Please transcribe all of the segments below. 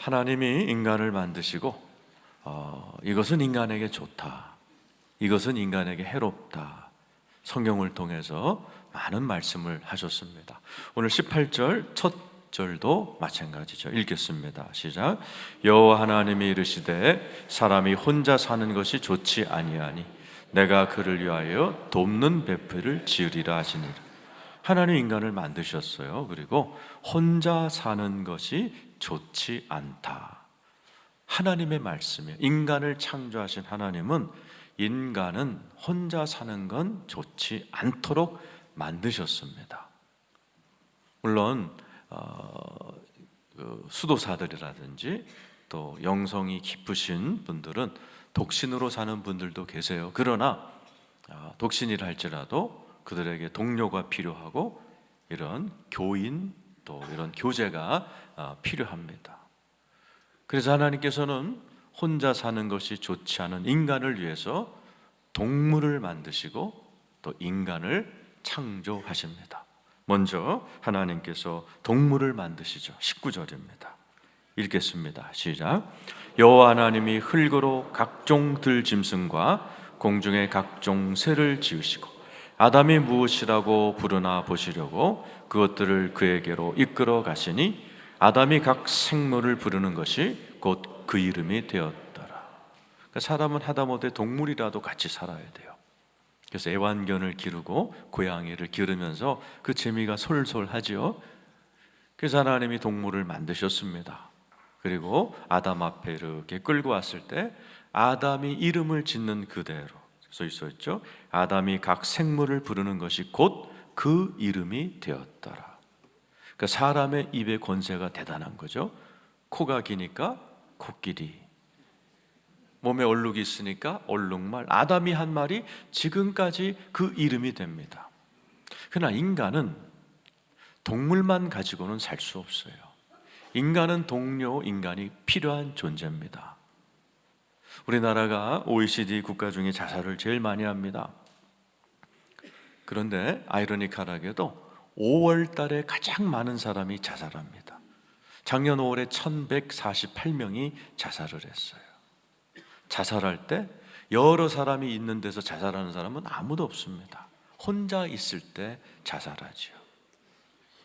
하나님이 인간을 만드시고 이것은 인간에게 좋다, 이것은 인간에게 해롭다, 성경을 통해서 많은 말씀을 하셨습니다. 오늘 18절 첫 절도 마찬가지죠. 읽겠습니다. 시작. 여호와 하나님이 이르시되 사람이 혼자 사는 것이 좋지 아니하니 내가 그를 위하여 돕는 배필을 지으리라 하시니라. 하나님 인간을 만드셨어요. 그리고 혼자 사는 것이 좋지 않다. 하나님의 말씀이에요. 인간을 창조하신 하나님은 인간은 혼자 사는 건 좋지 않도록 만드셨습니다. 물론 수도사들이라든지 또 영성이 깊으신 분들은 독신으로 사는 분들도 계세요. 그러나 독신이라 할지라도 그들에게 동료가 필요하고 이런 교인 또 이런 교제가 필요합니다. 그래서 하나님께서는 혼자 사는 것이 좋지 않은 인간을 위해서 동물을 만드시고 또 인간을 창조하십니다. 먼저 하나님께서 동물을 만드시죠. 19절입니다. 읽겠습니다. 시작. 여호와 하나님이 흙으로 각종 들짐승과 공중의 각종 새를 지으시고 아담이 무엇이라고 부르나 보시려고 그것들을 그에게로 이끌어 가시니 아담이 각 생물을 부르는 것이 곧 그 이름이 되었더라. 그러니까 사람은 하다못해 동물이라도 같이 살아야 돼요. 그래서 애완견을 기르고 고양이를 기르면서 그 재미가 솔솔하지요. 그래서 하나님이 동물을 만드셨습니다. 그리고 아담 앞에 이렇게 끌고 왔을 때 아담이 이름을 짓는 그대로 써 있었죠. 아담이 각 생물을 부르는 것이 곧 그 이름이 되었더라. 그러니까 사람의 입의 권세가 대단한 거죠. 코가 기니까 코끼리, 몸에 얼룩이 있으니까 얼룩말. 아담이 한 말이 지금까지 그 이름이 됩니다. 그러나 인간은 동물만 가지고는 살 수 없어요. 인간은 동료, 인간이 필요한 존재입니다. 우리나라가 OECD 국가 중에 자살을 제일 많이 합니다. 그런데 아이러니컬하게도 5월 달에 가장 많은 사람이 자살합니다. 작년 5월에 1148명이 자살을 했어요. 자살할 때 여러 사람이 있는 데서 자살하는 사람은 아무도 없습니다. 혼자 있을 때 자살하지요.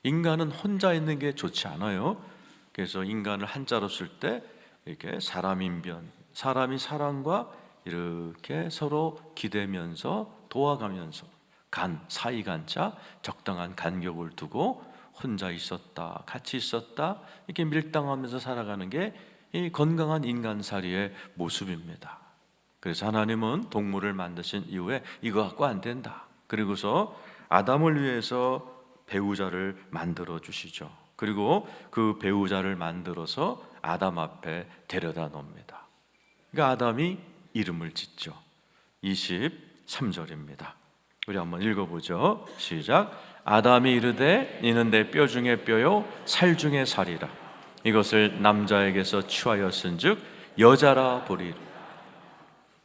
인간은 혼자 있는 게 좋지 않아요. 그래서 인간을 한자로 쓸 때 이렇게 사람인변, 사람이 사람과 이렇게 서로 기대면서 도와가면서 사이간자 적당한 간격을 두고 혼자 있었다, 같이 있었다, 이렇게 밀당하면서 살아가는 게 이 건강한 인간살이의 모습입니다. 그래서 하나님은 동물을 만드신 이후에 이거 갖고 안 된다. 그리고서 아담을 위해서 배우자를 만들어 주시죠. 그리고 그 배우자를 만들어서 아담 앞에 데려다 놓습니다. 그러니까 아담이 이름을 짓죠. 23절입니다. 우리 한번 읽어보죠. 시작. 아담이 이르되 이는 내 뼈 중에 뼈요 살 중에 살이라. 이것을 남자에게서 취하였은즉 여자라 보리라.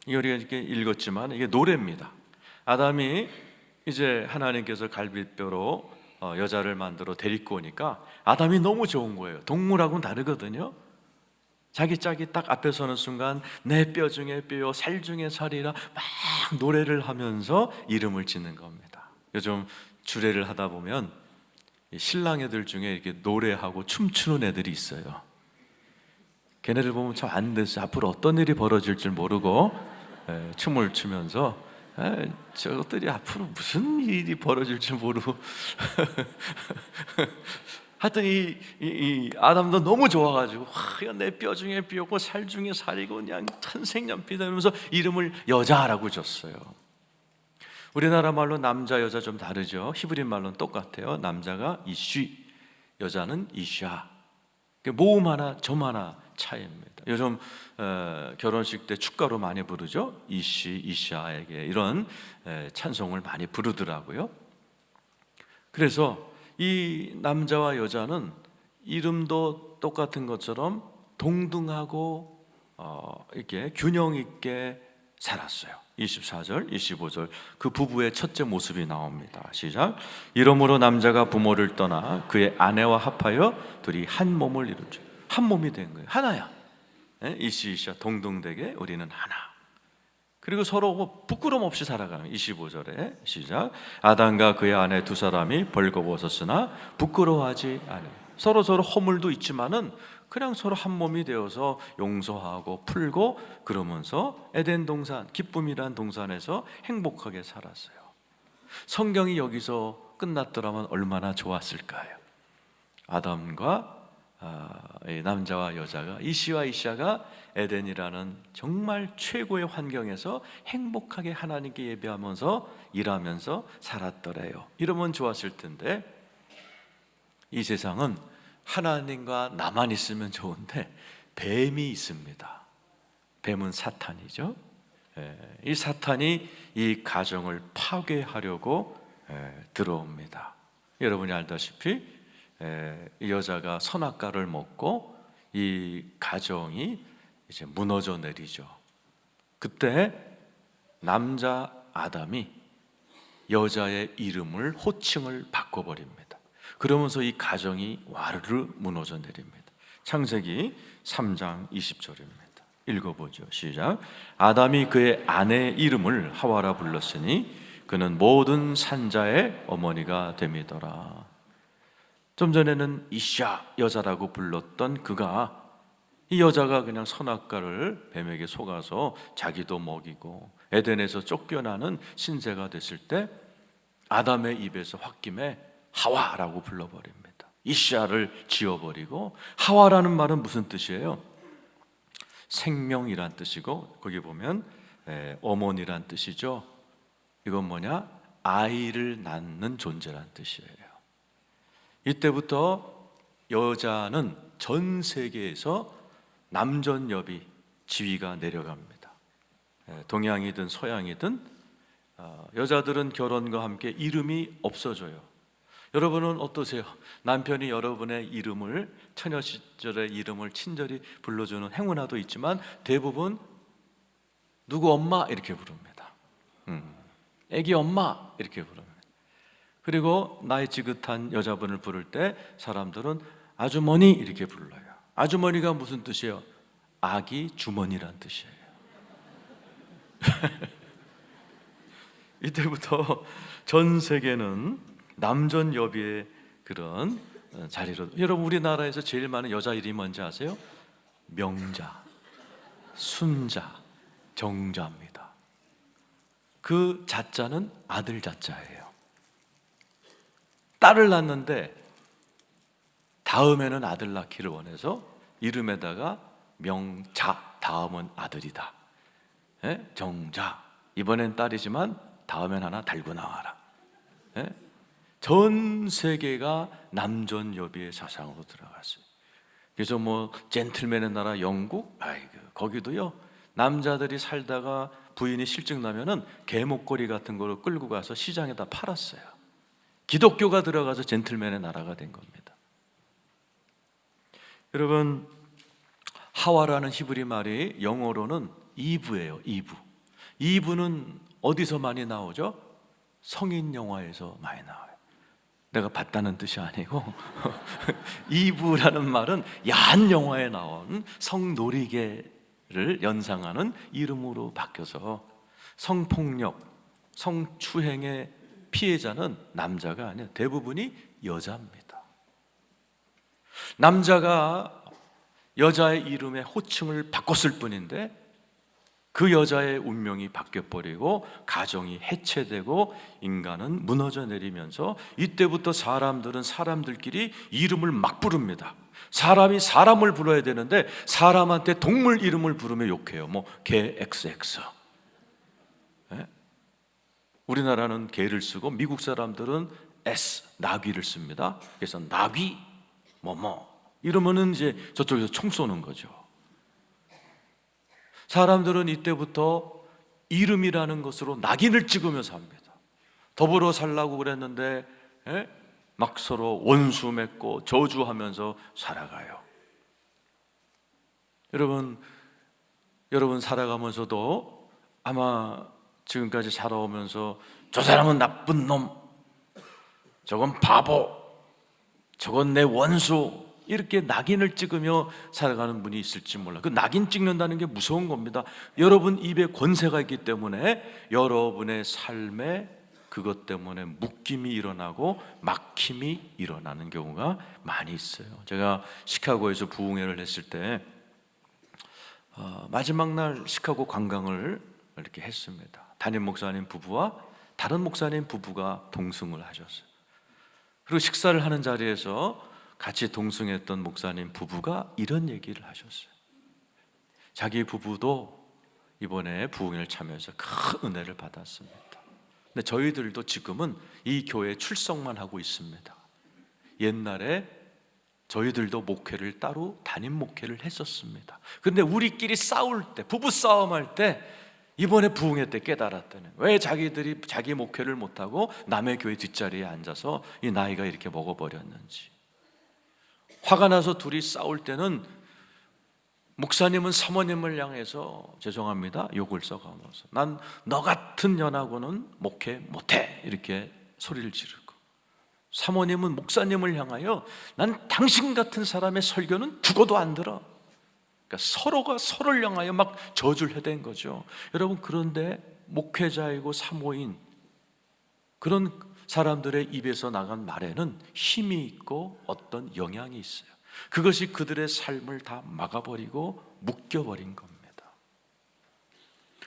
우리가 이렇게 읽었지만 이게 노래입니다. 아담이 이제 하나님께서 갈빗뼈로 여자를 만들어 데리고 오니까 아담이 너무 좋은 거예요. 동물하고는 다르거든요. 자기 짝이 딱 앞에 서는 순간 내 뼈 중에 뼈요 살 중에 살이라 막 노래를 하면서 이름을 짓는 겁니다. 요즘 주례를 하다 보면 신랑 애들 중에 이렇게 노래하고 춤추는 애들이 있어요. 걔네들 보면 참 안 됐어요. 앞으로 어떤 일이 벌어질 줄 모르고 춤을 추면서 저것들이 앞으로 무슨 일이 벌어질 줄 모르고 하여튼 이 아담도 너무 좋아가지고 내 뼈 중에 뼈고 살 중에 살이고 그냥 천생연피다 이러면서 이름을 여자라고 줬어요. 우리나라 말로 남자 여자 좀 다르죠. 히브리 말로는 똑같아요. 남자가 이쉬, 여자는 이샤. 모음 하나 점 하나 차이입니다. 요즘 결혼식 때 축가로 많이 부르죠. 이쉬, 이샤에게 이런 찬송을 많이 부르더라고요. 그래서 이 남자와 여자는 이름도 똑같은 것처럼 동등하고 이렇게 균형 있게 살았어요. 24절, 25절 그 부부의 첫째 모습이 나옵니다. 시작. 이러므로 남자가 부모를 떠나 그의 아내와 합하여 둘이 한 몸을 이루죠. 한 몸이 된 거예요. 하나야. 이시이샤 동등되게 우리는 하나. 그리고 서로 뭐 부끄럼 없이 살아가는 25절에 시작. 아담과 그의 아내 두 사람이 벌거벗었으나 부끄러워하지 않아요. 서로 허물도 있지만은 그냥 서로 한 몸이 되어서 용서하고 풀고 그러면서 에덴 동산, 기쁨이란 동산에서 행복하게 살았어요. 성경이 여기서 끝났더라면 얼마나 좋았을까요? 아담과 이 남자와 여자가, 이시와 이샤가 에덴이라는 정말 최고의 환경에서 행복하게 하나님께 예배하면서 일하면서 살았더래요. 이러면 좋았을 텐데, 이 세상은 하나님과 나만 있으면 좋은데 뱀이 있습니다. 뱀은 사탄이죠. 이 사탄이 이 가정을 파괴하려고 들어옵니다. 여러분이 알다시피 이 여자가 선악과를 먹고 이 가정이 이제 무너져 내리죠. 그때 남자 아담이 여자의 이름을, 호칭을 바꿔버립니다. 그러면서 이 가정이 와르르 무너져 내립니다. 창세기 3장 20절입니다. 읽어보죠. 시작. 아담이 그의 아내 이름을 하와라 불렀으니 그는 모든 산자의 어머니가 됨이더라. 좀 전에는 이샤 여자라고 불렀던 그가, 이 여자가 그냥 선악과를 뱀에게 속아서 자기도 먹이고 에덴에서 쫓겨나는 신세가 됐을 때 아담의 입에서 홧김에 하와라고 불러버립니다. 이샤를 지워버리고, 하와라는 말은 무슨 뜻이에요? 생명이란 뜻이고, 거기 보면 어머니란 뜻이죠. 이건 뭐냐? 아이를 낳는 존재란 뜻이에요. 이때부터 여자는 전 세계에서 남전여비 지위가 내려갑니다. 동양이든 서양이든 여자들은 결혼과 함께 이름이 없어져요. 여러분은 어떠세요? 남편이 여러분의 이름을, 처녀 시절의 이름을 친절히 불러주는 행운아도 있지만 대부분 누구 엄마 이렇게 부릅니다. 애기 엄마 이렇게 부릅니다. 그리고 나이 지긋한 여자분을 부를 때 사람들은 아주머니 이렇게 불러요. 아주머니가 무슨 뜻이에요? 아기 주머니란 뜻이에요. 이때부터 전 세계는 남전여비의 그런 자리로, 여러분 우리나라에서 제일 많은 여자 이름이 뭔지 아세요? 명자, 순자, 정자입니다. 그 자자는 아들 자자예요. 딸을 낳는데 다음에는 아들 낳기를 원해서 이름에다가 명자, 다음은 아들이다. 정자, 이번엔 딸이지만 다음엔 하나 달고 나와라. 전 세계가 남전여비의 사상으로 들어갔어요. 그래서 뭐 젠틀맨의 나라 영국, 거기도요, 남자들이 살다가 부인이 실증 나면은 개목걸이 같은 거를 끌고 가서 시장에다 팔았어요. 기독교가 들어가서 젠틀맨의 나라가 된 겁니다. 여러분, 하와라는 히브리 말이 영어로는 이브예요. 이브는 어디서 많이 나오죠? 성인 영화에서 많이 나와요. 내가 봤다는 뜻이 아니고 이브라는 말은 야한 영화에 나온 성놀이개를 연상하는 이름으로 바뀌어서 성폭력, 성추행의 피해자는 남자가 아니에요. 대부분이 여자입니다. 남자가 여자의 이름의 호칭을 바꿨을 뿐인데 그 여자의 운명이 바뀌어버리고 가정이 해체되고 인간은 무너져 내리면서, 이때부터 사람들은 사람들끼리 이름을 막 부릅니다. 사람이 사람을 불러야 되는데 사람한테 동물 이름을 부르면 욕해요. 뭐 개 XX. 우리나라는 개를 쓰고 미국 사람들은 S, 나귀를 씁니다. 그래서 나귀 뭐뭐 이러면은 이제 저쪽에서 총 쏘는 거죠. 사람들은 이때부터 이름이라는 것으로 낙인을 찍으며 삽니다. 더불어 살라고 그랬는데 막 서로 원수 맺고 저주하면서 살아가요. 여러분 살아가면서도 아마 지금까지 살아오면서 저 사람은 나쁜 놈, 저건 바보, 저건 내 원수, 이렇게 낙인을 찍으며 살아가는 분이 있을지 몰라. 그 낙인 찍는다는 게 무서운 겁니다. 여러분 입에 권세가 있기 때문에 여러분의 삶에 그것 때문에 묶임이 일어나고 막힘이 일어나는 경우가 많이 있어요. 제가 시카고에서 부흥회를 했을 때 마지막 날 시카고 관광을 이렇게 했습니다. 담임 목사님 부부와 다른 목사님 부부가 동승을 하셨어요. 그리고 식사를 하는 자리에서 같이 동승했던 목사님 부부가 이런 얘기를 하셨어요. 자기 부부도 이번에 부흥회를 참여해서 큰 은혜를 받았습니다. 근데 저희들도 지금은 이 교회에 출석만 하고 있습니다. 옛날에 저희들도 목회를 따로 담임 목회를 했었습니다. 그런데 우리끼리 싸울 때, 부부 싸움할 때 이번에 부흥회 때 깨달았다는, 왜 자기들이 자기 목회를 못하고 남의 교회 뒷자리에 앉아서 이 나이가 이렇게 먹어버렸는지. 화가 나서 둘이 싸울 때는 목사님은 사모님을 향해서 죄송합니다 욕을 써가면서 난 너 같은 년하고는 목회 못해 이렇게 소리를 지르고, 사모님은 목사님을 향하여 난 당신 같은 사람의 설교는 죽어도 안 들어. 그러니까 서로가 서로를 향하여 막 저주를 해댄 거죠. 여러분, 그런데 목회자이고 사모인 그런 사람들의 입에서 나간 말에는 힘이 있고 어떤 영향이 있어요. 그것이 그들의 삶을 다 막아버리고 묶여버린 겁니다.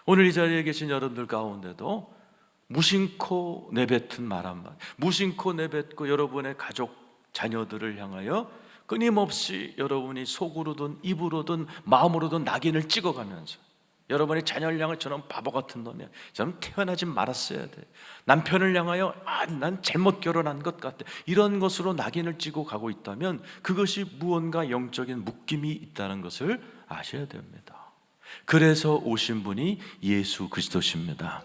오늘 이 자리에 계신 여러분들 가운데도 무심코 내뱉은 말 한마디, 무심코 내뱉고 여러분의 가족, 자녀들을 향하여 끊임없이 여러분이 속으로든 입으로든 마음으로든 낙인을 찍어가면서 여러분의 자녀를 향해 저는 바보 같은 놈이야, 저는 태어나지 말았어야 돼, 남편을 향하여 난 잘못 결혼한 것 같아, 이런 것으로 낙인을 찍고 가고 있다면 그것이 무언가 영적인 묶임이 있다는 것을 아셔야 됩니다. 그래서 오신 분이 예수 그리스도십니다.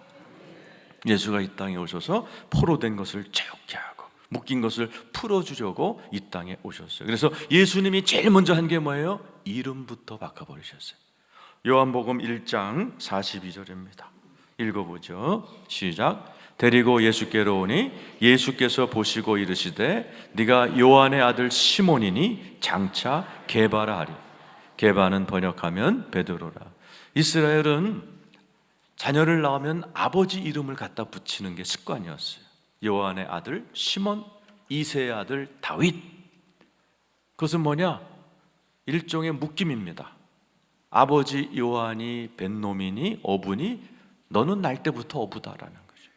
예수가 이 땅에 오셔서 포로된 것을 자유케 하고 묶인 것을 풀어주려고 이 땅에 오셨어요. 그래서 예수님이 제일 먼저 한 게 뭐예요? 이름부터 바꿔버리셨어요. 요한복음 1장 42절입니다. 읽어보죠. 시작. 데리고 예수께로 오니 예수께서 보시고 이르시되 네가 요한의 아들 시몬이니 장차 게바라 하리. 게바는 번역하면 베드로라. 이스라엘은 자녀를 낳으면 아버지 이름을 갖다 붙이는 게 습관이었어요. 요한의 아들 시몬, 이새의 아들 다윗. 그것은 뭐냐? 일종의 묶임입니다. 아버지 요한이 벤노민이 어부니 너는 날 때부터 어부다라는 거죠.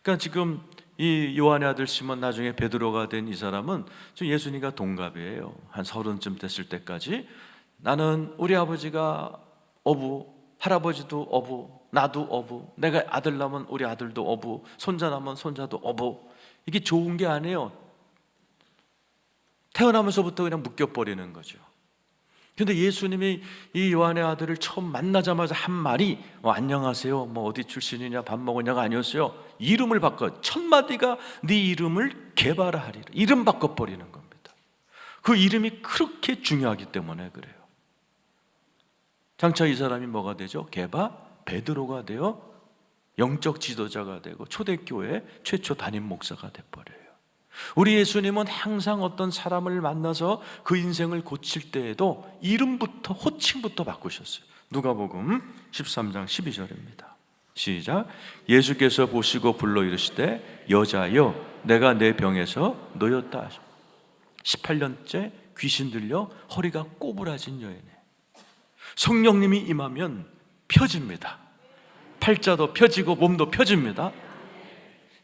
그러니까 지금 이 요한의 아들 시몬, 나중에 베드로가 된 이 사람은 지금 예수님과 동갑이에요. 한 30쯤 됐을 때까지 나는 우리 아버지가 어부, 할아버지도 어부, 나도 어부, 내가 아들 낳으면 우리 아들도 어부, 손자 낳으면 손자도 어부. 이게 좋은 게 아니에요. 태어나면서부터 그냥 묶여버리는 거죠. 근데 예수님이 이 요한의 아들을 처음 만나자마자 한 말이 안녕하세요, 어디 출신이냐, 밥 먹었냐가 아니었어요. 이름을 바꿔. 첫 마디가 네 이름을 게바라 하리라. 이름 바꿔버리는 겁니다. 그 이름이 그렇게 중요하기 때문에 그래요. 장차 이 사람이 뭐가 되죠? 게바, 베드로가 되어 영적 지도자가 되고 초대교회 최초 담임 목사가 돼버려요. 우리 예수님은 항상 어떤 사람을 만나서 그 인생을 고칠 때에도 이름부터, 호칭부터 바꾸셨어요. 누가복음 13장 12절입니다. 시작. 예수께서 보시고 불러 이르시되 여자여 내가 내 병에서 놓였다 하시고, 18년째 귀신 들려 허리가 꼬부라진 여인에 성령님이 임하면 펴집니다. 팔자도 펴지고 몸도 펴집니다.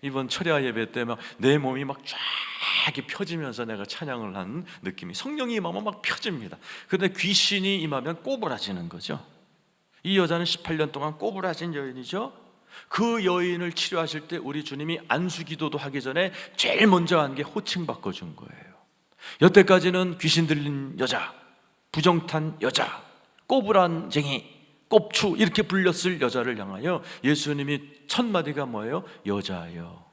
이번 철야 예배 때 막 내 몸이 막 쫙 펴지면서 내가 찬양을 한 느낌이, 성령이 임하면 막 펴집니다. 그런데 귀신이 임하면 꼬부라지는 거죠. 이 여자는 18년 동안 꼬부라진 여인이죠. 그 여인을 치료하실 때 우리 주님이 안수기도도 하기 전에 제일 먼저 한 게 호칭 바꿔준 거예요. 여태까지는 귀신 들린 여자, 부정탄 여자, 꼬부란쟁이, 꼽추 이렇게 불렸을 여자를 향하여 예수님이 첫 마디가 뭐예요? 여자여.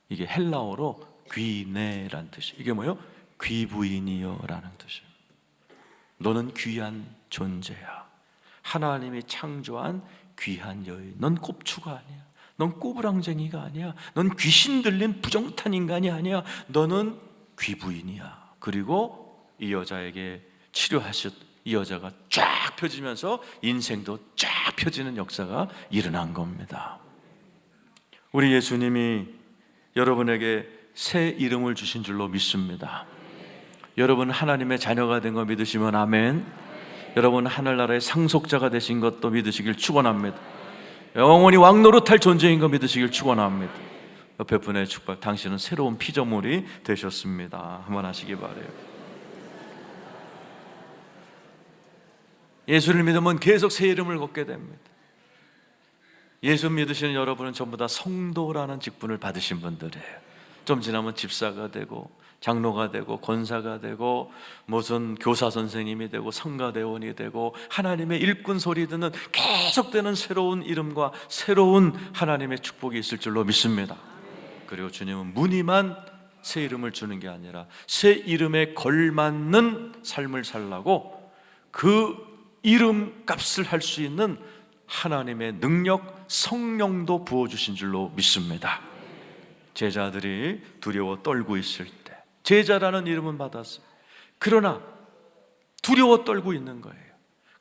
이게 헬라어로 귀네라는 뜻이에요. 이게 뭐예요? 귀부인이여 라는 뜻이에요. 너는 귀한 존재야. 하나님이 창조한 귀한 여인. 넌 꼽추가 아니야. 넌 꼬부랑쟁이가 아니야. 넌 귀신 들린 부정탄 인간이 아니야. 너는 귀부인이야. 그리고 이 여자에게 치료하셨, 이 여자가 쫙 펴지면서 인생도 쫙 펴지는 역사가 일어난 겁니다. 우리 예수님이 여러분에게 새 이름을 주신 줄로 믿습니다. 여러분 하나님의 자녀가 된 거 믿으시면 아멘. 여러분 하늘나라의 상속자가 되신 것도 믿으시길 축원합니다. 영원히 왕노릇할 존재인 거 믿으시길 축원합니다. 옆에 분의 축복, 당신은 새로운 피조물이 되셨습니다. 한번 하시기 바라요. 예수를 믿으면 계속 새 이름을 걷게 됩니다. 예수 믿으시는 여러분은 전부 다 성도라는 직분을 받으신 분들이에요. 좀 지나면 집사가 되고 장로가 되고 권사가 되고 무슨 교사 선생님이 되고 성가대원이 되고 하나님의 일꾼 소리 듣는 계속되는 새로운 이름과 새로운 하나님의 축복이 있을 줄로 믿습니다. 그리고 주님은 무늬만 새 이름을 주는 게 아니라 새 이름에 걸맞는 삶을 살라고 그 이름 값을 할 수 있는 하나님의 능력, 성령도 부어주신 줄로 믿습니다. 제자들이 두려워 떨고 있을 때 제자라는 이름은 받았어요. 그러나 두려워 떨고 있는 거예요.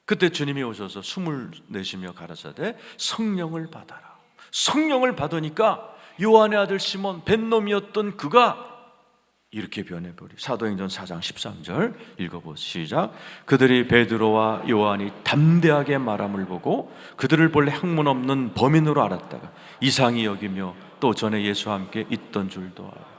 그때 주님이 오셔서 숨을 내쉬며 가라사대 성령을 받아라. 성령을 받으니까 요한의 아들 시몬 뱃놈이었던 그가 이렇게 변해버리. 사도행전 4장 13절 읽어보시죠. 시작. 그들이 베드로와 요한이 담대하게 말함을 보고 그들을 본래 학문 없는 범인으로 알았다가 이상히 여기며 또 전에 예수와 함께 있던 줄도 알아.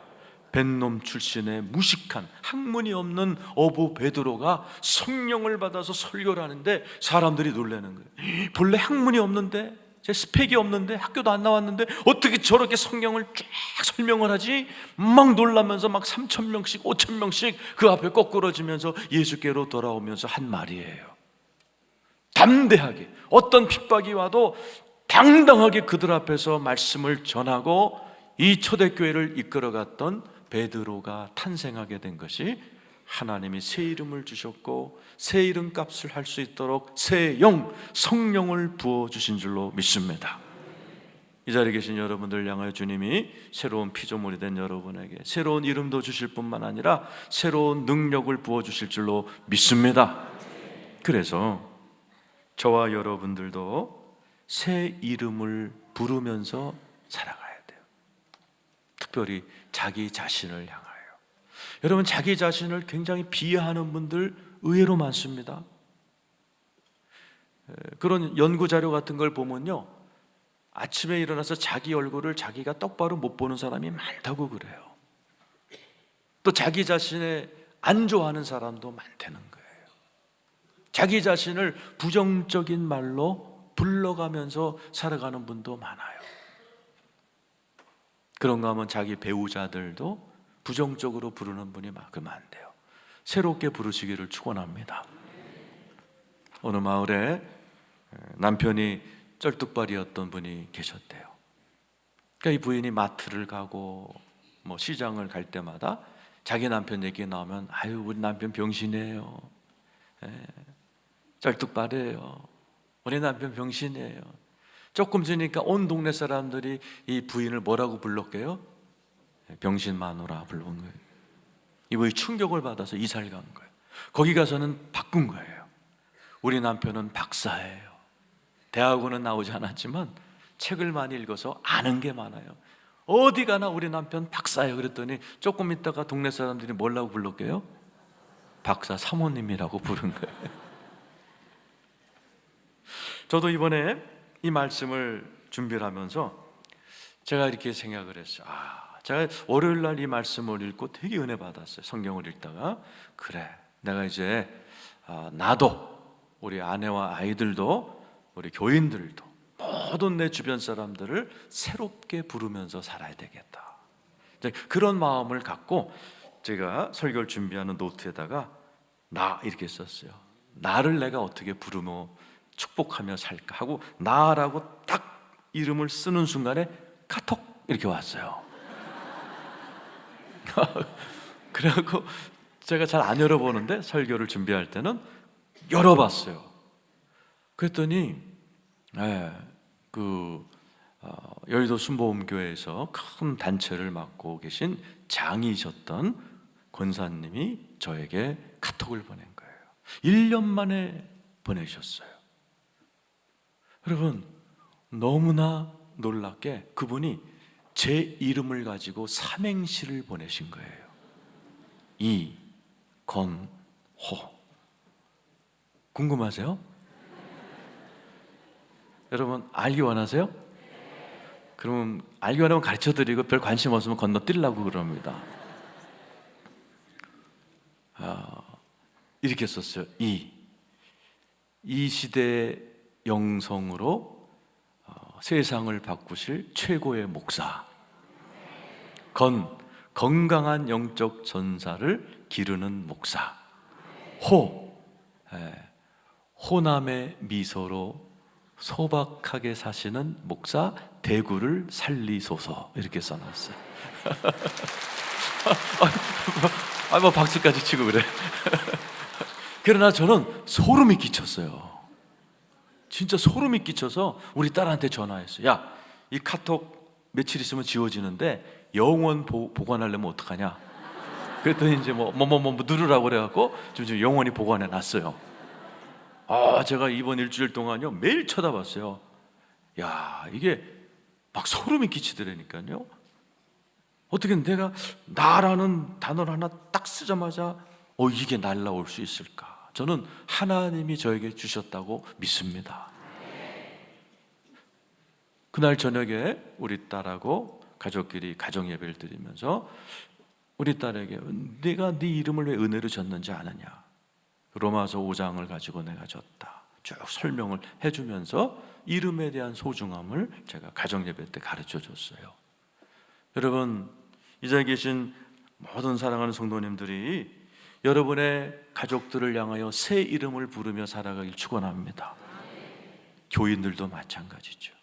뱃놈 출신의 무식한 학문이 없는 어부 베드로가 성령을 받아서 설교를 하는데 사람들이 놀라는 거예요. 본래 학문이 없는데, 제 스펙이 없는데, 학교도 안 나왔는데 어떻게 저렇게 성경을 쫙 설명을 하지? 막 놀라면서 막 3,000명씩 5,000명씩 그 앞에 거꾸러지면서 예수께로 돌아오면서 한 말이에요. 담대하게 어떤 핍박이 와도 당당하게 그들 앞에서 말씀을 전하고 이 초대교회를 이끌어갔던 베드로가 탄생하게 된 것이 하나님이 새 이름을 주셨고 새 이름 값을 할 수 있도록 새 영, 성령을 부어주신 줄로 믿습니다. 이 자리에 계신 여러분들 향하여 주님이 새로운 피조물이 된 여러분에게 새로운 이름도 주실 뿐만 아니라 새로운 능력을 부어주실 줄로 믿습니다. 그래서 저와 여러분들도 새 이름을 부르면서 살아가야 돼요. 특별히 자기 자신을 향하여. 여러분 자기 자신을 굉장히 비하하는 분들 의외로 많습니다. 그런 연구 자료 같은 걸 보면요, 아침에 일어나서 자기 얼굴을 자기가 똑바로 못 보는 사람이 많다고 그래요. 또 자기 자신을 안 좋아하는 사람도 많다는 거예요. 자기 자신을 부정적인 말로 불러가면서 살아가는 분도 많아요. 그런가 하면 자기 배우자들도 부정적으로 부르는 분이 많대요. 새롭게 부르시기를 축원합니다. 어느 마을에 남편이 쩔뚝발이었던 분이 계셨대요. 그러니까 이 부인이 마트를 가고 뭐 시장을 갈 때마다 자기 남편 얘기 나오면 아유 우리 남편 병신이에요. 쩔뚝발이에요. 우리 남편 병신이에요. 조금 지니까 온 동네 사람들이 이 부인을 뭐라고 불렀게요? 병신 마누라 부른 거예요. 이 부인이 충격을 받아서 이사를 간 거예요. 거기 가서는 바꾼 거예요. 우리 남편은 박사예요. 대학원은 나오지 않았지만 책을 많이 읽어서 아는 게 많아요. 어디 가나 우리 남편 박사예요. 그랬더니 조금 있다가 동네 사람들이 뭐라고 불렀게요? 박사 사모님이라고 부른 거예요. 저도 이번에 이 말씀을 준비를 하면서 제가 이렇게 생각을 했어요. 제가 월요일 날 이 말씀을 읽고 되게 은혜 받았어요. 성경을 읽다가 그래, 내가 이제 나도 우리 아내와 아이들도 우리 교인들도 모든 내 주변 사람들을 새롭게 부르면서 살아야 되겠다. 그런 마음을 갖고 제가 설교를 준비하는 노트에다가 나 이렇게 썼어요. 나를 내가 어떻게 부르며 축복하며 살까 하고 나라고 딱 이름을 쓰는 순간에 카톡 이렇게 왔어요. 그래갖고 제가 잘 안 열어보는데 설교를 준비할 때는 열어봤어요. 그랬더니 여의도 순복음교회에서 큰 단체를 맡고 계신 장이셨던 권사님이 저에게 카톡을 보낸 거예요. 1년 만에 보내셨어요. 여러분, 너무나 놀랍게 그분이 제 이름을 가지고 삼행시를 보내신 거예요. 이건호. 궁금하세요? 여러분, 알기 원하세요? 그러면 알기 원하면 가르쳐드리고 별 관심 없으면 건너뛰려고 그럽니다. 이렇게 썼어요. 이 시대의 영성으로 세상을 바꾸실 최고의 목사. 건강한 영적 전사를 기르는 목사. 호남의 미소로 소박하게 사시는 목사, 대구를 살리소서. 이렇게 써놨어요. 뭐 박수까지 치고 그래. 그러나 저는 소름이 끼쳤어요. 진짜 소름이 끼쳐서 우리 딸한테 전화했어요. 야, 이 카톡 며칠 있으면 지워지는데 영원 보관하려면 어떡하냐? 그랬더니 이제 뭐 누르라고 그래갖고 지금 영원히 보관해 놨어요. 제가 이번 일주일 동안요 매일 쳐다봤어요. 야, 이게 막 소름이 끼치더라니까요. 어떻게 내가 나라는 단어를 하나 딱 쓰자마자 이게 날라올 수 있을까? 저는 하나님이 저에게 주셨다고 믿습니다. 그날 저녁에 우리 딸하고 가족끼리 가정 예배를 드리면서 우리 딸에게 내가 네 이름을 왜 은혜로 줬는지 아느냐? 로마서 5장을 가지고 내가 줬다. 쭉 설명을 해주면서 이름에 대한 소중함을 제가 가정 예배 때 가르쳐 줬어요. 여러분, 이 자리에 계신 모든 사랑하는 성도님들이 여러분의 가족들을 향하여 새 이름을 부르며 살아가길 축원합니다. 교인들도 마찬가지죠.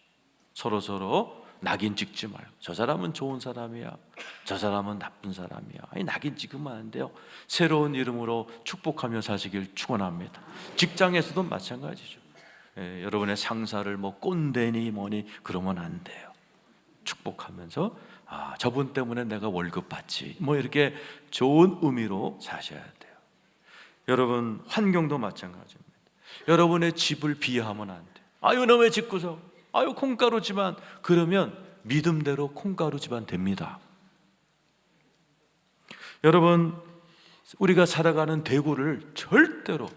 서로 낙인 찍지 말고 저 사람은 좋은 사람이야, 저 사람은 나쁜 사람이야. 낙인 찍으면 안 돼요. 새로운 이름으로 축복하며 사시길 축원합니다. 직장에서도 마찬가지죠. 여러분의 상사를 꼰대니 뭐니 그러면 안 돼요. 축복하면서 저분 때문에 내가 월급 받지, 이렇게 좋은 의미로 사셔야 돼요. 여러분, 환경도 마찬가지입니다. 여러분의 집을 비하하면 안 돼요. 너왜 짓고서 콩가루 집안, 그러면 믿음대로 콩가루 집안 됩니다. 여러분, 우리가 살아가는 대구를 절대로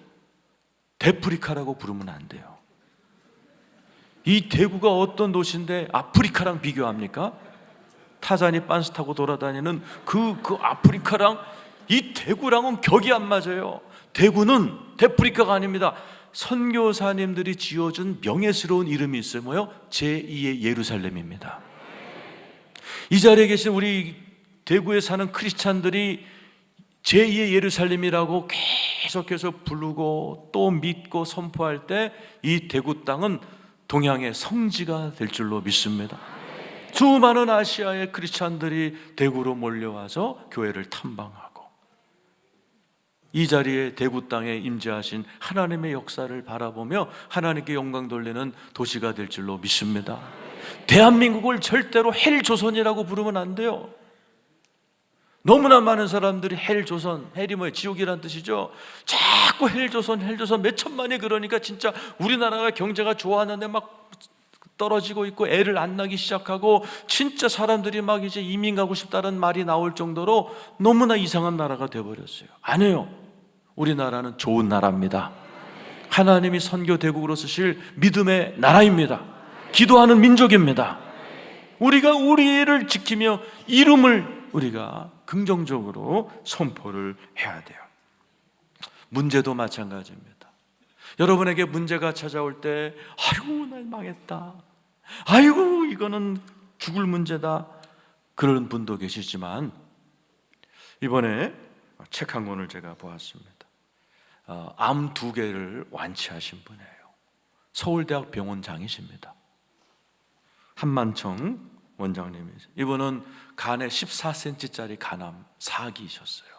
데프리카라고 부르면 안 돼요. 이 대구가 어떤 도시인데 아프리카랑 비교합니까? 타잔이 빤스 타고 돌아다니는 그 아프리카랑 이 대구랑은 격이 안 맞아요. 대구는 데프리카가 아닙니다. 선교사님들이 지어준 명예스러운 이름이 있어요. 제2의 예루살렘입니다. 이 자리에 계신 우리 대구에 사는 크리스찬들이 제2의 예루살렘이라고 계속해서 부르고 또 믿고 선포할 때 이 대구 땅은 동양의 성지가 될 줄로 믿습니다. 수많은 아시아의 크리스찬들이 대구로 몰려와서 교회를 탐방하고 이 자리에 대구 땅에 임재하신 하나님의 역사를 바라보며 하나님께 영광 돌리는 도시가 될 줄로 믿습니다. 대한민국을 절대로 헬조선이라고 부르면 안 돼요. 너무나 많은 사람들이 헬조선, 헬이 뭐예요? 지옥이란 뜻이죠. 자꾸 헬조선 몇 천만이 그러니까 진짜 우리나라가 경제가 좋아하는데 막 떨어지고 있고 애를 안 낳기 시작하고 진짜 사람들이 막 이제 이민 가고 싶다는 말이 나올 정도로 너무나 이상한 나라가 되어버렸어요. 아니에요. 우리나라는 좋은 나라입니다. 하나님이 선교 대국으로 쓰실 믿음의 나라입니다. 기도하는 민족입니다. 우리가 우리를 지키며 이름을 우리가 긍정적으로 선포를 해야 돼요. 문제도 마찬가지입니다. 여러분에게 문제가 찾아올 때 아이고 나 망했다, 아이고 이거는 죽을 문제다, 그런 분도 계시지만 이번에 책 한 권을 제가 보았습니다. 암 2개를 완치하신 분이에요. 서울대학 병원장이십니다. 한만청 원장님이세요. 이분은 간에 14cm짜리 간암 4기이셨어요.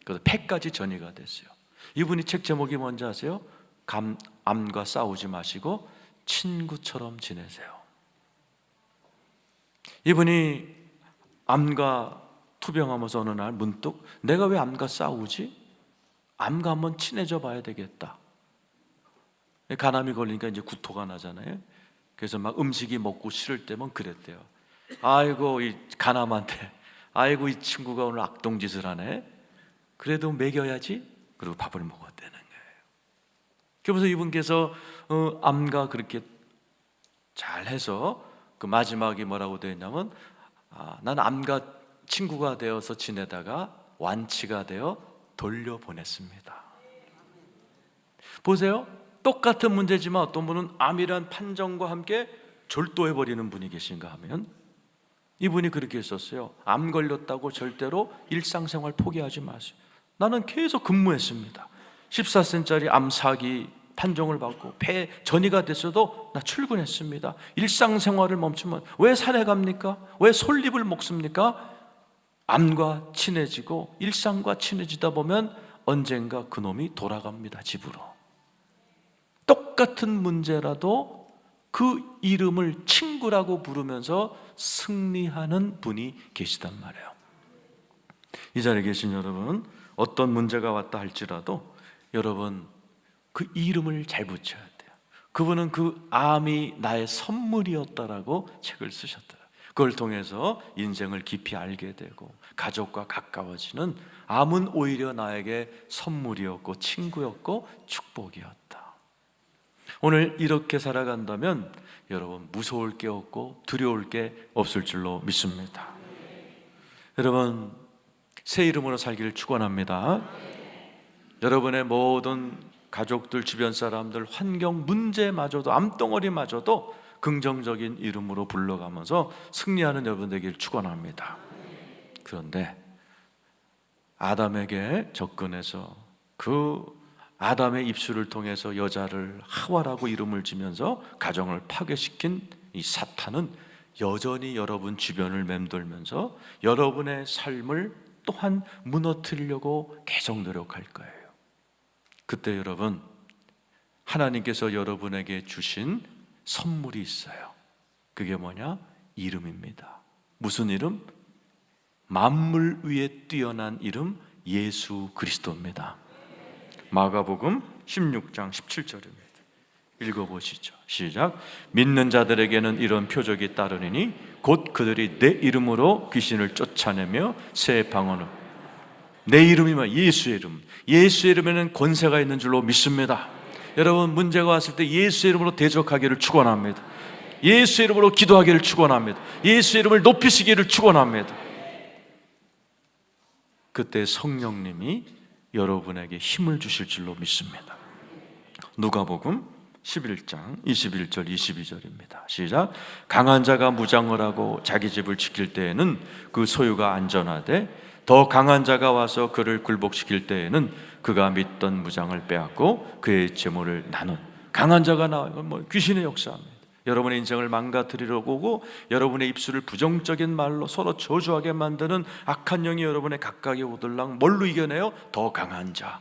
그래서 폐까지 전이가 됐어요. 이분이 책 제목이 뭔지 아세요? 암과 싸우지 마시고 친구처럼 지내세요. 이분이 암과 투병하면서 어느 날 문득 내가 왜 암과 싸우지? 암과 한번 친해져 봐야 되겠다. 간암이 걸리니까 이제 구토가 나잖아요. 그래서 막 음식이 먹고 싫을 때면 그랬대요. 아이고 이 간암한테, 아이고 이 친구가 오늘 악동짓을 하네. 그래도 먹여야지. 그리고 밥을 먹었다는 거예요. 그러면서 이분께서 암과 그렇게 잘해서 그 마지막에 뭐라고 되어 있냐면 난 암과 친구가 되어서 지내다가 완치가 되어 돌려보냈습니다. 보세요. 똑같은 문제지만 어떤 분은 암이란 판정과 함께 절도해버리는 분이 계신가 하면 이분이 그렇게 했었어요. 암 걸렸다고 절대로 일상생활 포기하지 마세요. 나는 계속 근무했습니다. 14cm짜리 암 사기 판정을 받고 폐 전이가 됐어도 나 출근했습니다. 일상생활을 멈추면 왜 산에 갑니까? 왜 솔잎을 먹습니까? 암과 친해지고 일상과 친해지다 보면 언젠가 그놈이 돌아갑니다. 집으로. 똑같은 문제라도 그 이름을 친구라고 부르면서 승리하는 분이 계시단 말이에요. 이 자리에 계신 여러분, 어떤 문제가 왔다 할지라도 여러분 그 이름을 잘 붙여야 돼요. 그분은 그 암이 나의 선물이었다라고 책을 쓰셨더라고요. 그걸 통해서 인생을 깊이 알게 되고 가족과 가까워지는 암은 오히려 나에게 선물이었고 친구였고 축복이었다. 오늘 이렇게 살아간다면 여러분 무서울 게 없고 두려울 게 없을 줄로 믿습니다. 여러분 새 이름으로 살기를 축원합니다. 여러분의 모든 가족들, 주변 사람들, 환경 문제마저도 암덩어리마저도 긍정적인 이름으로 불러가면서 승리하는 여러분 되기를 축원합니다. 그런데 아담에게 접근해서 그 아담의 입술을 통해서 여자를 하와라고 이름을 지면서 가정을 파괴시킨 이 사탄은 여전히 여러분 주변을 맴돌면서 여러분의 삶을 또한 무너뜨리려고 계속 노력할 거예요. 그때 여러분 하나님께서 여러분에게 주신 선물이 있어요. 그게 뭐냐? 이름입니다. 무슨 이름? 만물 위에 뛰어난 이름 예수 그리스도입니다. 마가복음 16장 17절입니다. 읽어보시죠. 시작. 믿는 자들에게는 이런 표적이 따르니 곧 그들이 내 이름으로 귀신을 쫓아내며 새 방언을. 내 이름이 예수의 이름. 예수의 이름에는 권세가 있는 줄로 믿습니다. 여러분 문제가 왔을 때 예수의 이름으로 대적하기를 축원합니다. 예수의 이름으로 기도하기를 축원합니다. 예수의 이름을 높이시기를 축원합니다. 그때 성령님이 여러분에게 힘을 주실 줄로 믿습니다. 누가복음 11장 21절 22절입니다. 시작. 강한 자가 무장을 하고 자기 집을 지킬 때에는 그 소유가 안전하되 더 강한 자가 와서 그를 굴복시킬 때에는 그가 믿던 무장을 빼앗고 그의 재물을 나눈. 강한 자가 나와요. 귀신의 역사입니다. 여러분의 인생을 망가뜨리려고 오고 여러분의 입술을 부정적인 말로 서로 저주하게 만드는 악한 영이 여러분의 각각의 오들락 뭘로 이겨내요? 더 강한 자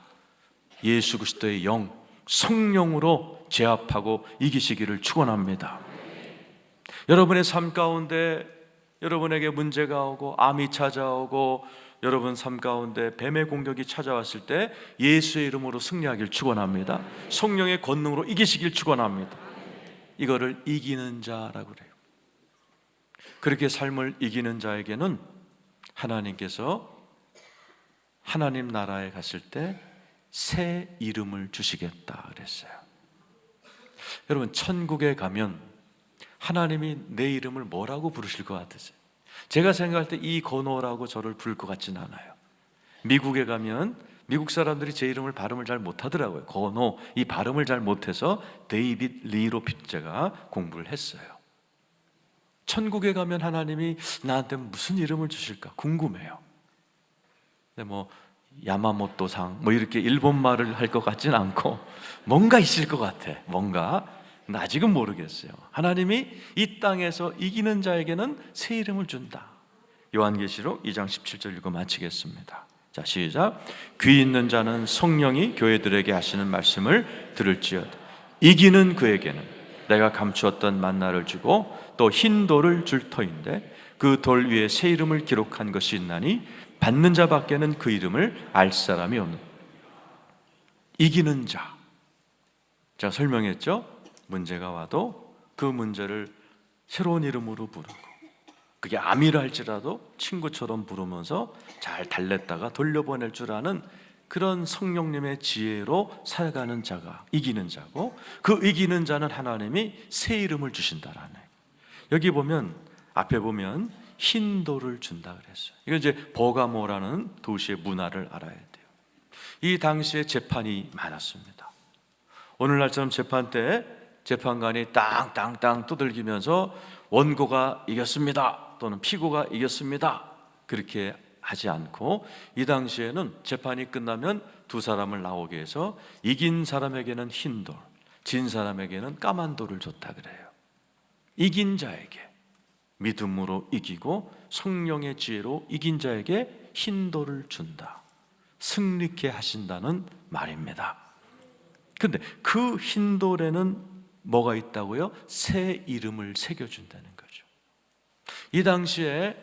예수 그리스도의 영 성령으로 제압하고 이기시기를 축원합니다. 여러분의 삶 가운데 여러분에게 문제가 오고 암이 찾아오고 여러분 삶 가운데 뱀의 공격이 찾아왔을 때 예수의 이름으로 승리하길 축원합니다. 성령의 권능으로 이기시길 축원합니다. 이거를 이기는 자라고 그래요. 그렇게 삶을 이기는 자에게는 하나님께서 하나님 나라에 갔을 때 새 이름을 주시겠다 그랬어요. 여러분 천국에 가면 하나님이 내 이름을 뭐라고 부르실 것 같으세요? 제가 생각할 때 이 건호라고 저를 부를 것 같지는 않아요. 미국에 가면 미국 사람들이 제 이름을 발음을 잘 못하더라고요. 건호 이 발음을 잘 못해서 데이빗 리로 제가 공부를 했어요. 천국에 가면 하나님이 나한테 무슨 이름을 주실까 궁금해요. 근데 야마모토상 이렇게 일본 말을 할 것 같지는 않고 뭔가 있을 것 같아. 뭔가 근데 아직은 모르겠어요. 하나님이 이 땅에서 이기는 자에게는 새 이름을 준다. 요한계시록 2장 17절 읽고 마치겠습니다. 자 시작. 귀 있는 자는 성령이 교회들에게 하시는 말씀을 들을지어다. 이기는 그에게는 내가 감추었던 만나를 주고 또 흰 돌을 줄 터인데 그 돌 위에 새 이름을 기록한 것이 있나니 받는 자밖에는 그 이름을 알 사람이 없는. 이기는 자. 제가 설명했죠? 문제가 와도 그 문제를 새로운 이름으로 부르고, 그게 암이라 할지라도 친구처럼 부르면서 잘 달랬다가 돌려보낼 줄 아는 그런 성령님의 지혜로 살아가는 자가 이기는 자고, 그 이기는 자는 하나님이 새 이름을 주신다라네. 여기 보면, 앞에 보면 흰 돌을 준다 그랬어요. 이건 이제 버가모라는 도시의 문화를 알아야 돼요. 이 당시에 재판이 많았습니다. 오늘날처럼 재판 때 재판관이 땅땅땅 두들기면서 원고가 이겼습니다 또는 피고가 이겼습니다 그렇게 하지 않고, 이 당시에는 재판이 끝나면 두 사람을 나오게 해서 이긴 사람에게는 흰 돌, 진 사람에게는 까만 돌을 줬다 그래요. 이긴 자에게 믿음으로 이기고 성령의 지혜로 이긴 자에게 흰 돌을 준다, 승리케 하신다는 말입니다. 근데 그 흰 돌에는 뭐가 있다고요? 새 이름을 새겨준다는 거죠. 이 당시에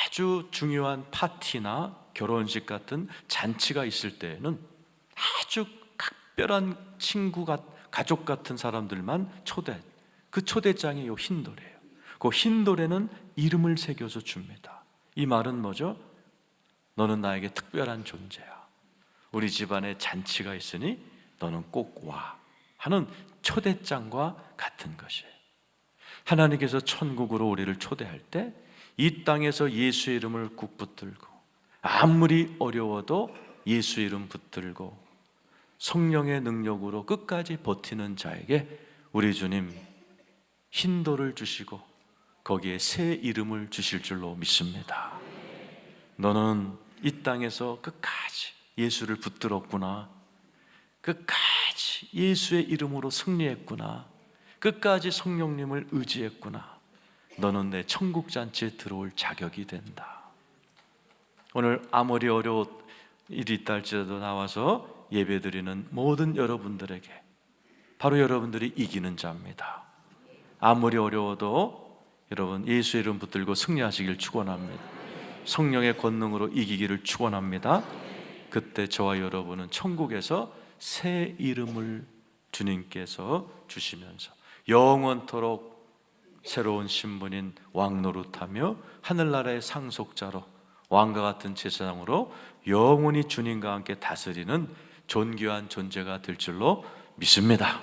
아주 중요한 파티나 결혼식 같은 잔치가 있을 때에는 아주 각별한 친구, 가족 같은 사람들만 그 초대장이 이 흰 돌이에요. 그 흰 돌에는 이름을 새겨서 줍니다. 이 말은 뭐죠? 너는 나에게 특별한 존재야. 우리 집안에 잔치가 있으니 너는 꼭 와 하는 초대장과 같은 것이에요. 하나님께서 천국으로 우리를 초대할 때 이 땅에서 예수의 이름을 꾹 붙들고, 아무리 어려워도 예수의 이름 붙들고 성령의 능력으로 끝까지 버티는 자에게 우리 주님 흰 돌을 주시고 거기에 새 이름을 주실 줄로 믿습니다. 너는 이 땅에서 끝까지 예수를 붙들었구나, 끝까지 예수의 이름으로 승리했구나, 끝까지 성령님을 의지했구나, 너는 내 천국 잔치에 들어올 자격이 된다. 오늘 아무리 어려운 일이 있다 할지라도 나와서 예배드리는 모든 여러분들에게 바로 여러분들이 이기는 자입니다. 아무리 어려워도 여러분 예수의 이름 붙들고 승리하시길 축원합니다. 성령의 권능으로 이기기를 축원합니다. 그때 저와 여러분은 천국에서 새 이름을 주님께서 주시면서 영원토록 새로운 신분인 왕노릇하며 하늘나라의 상속자로 왕과 같은 제사장으로 영원히 주님과 함께 다스리는 존귀한 존재가 될 줄로 믿습니다.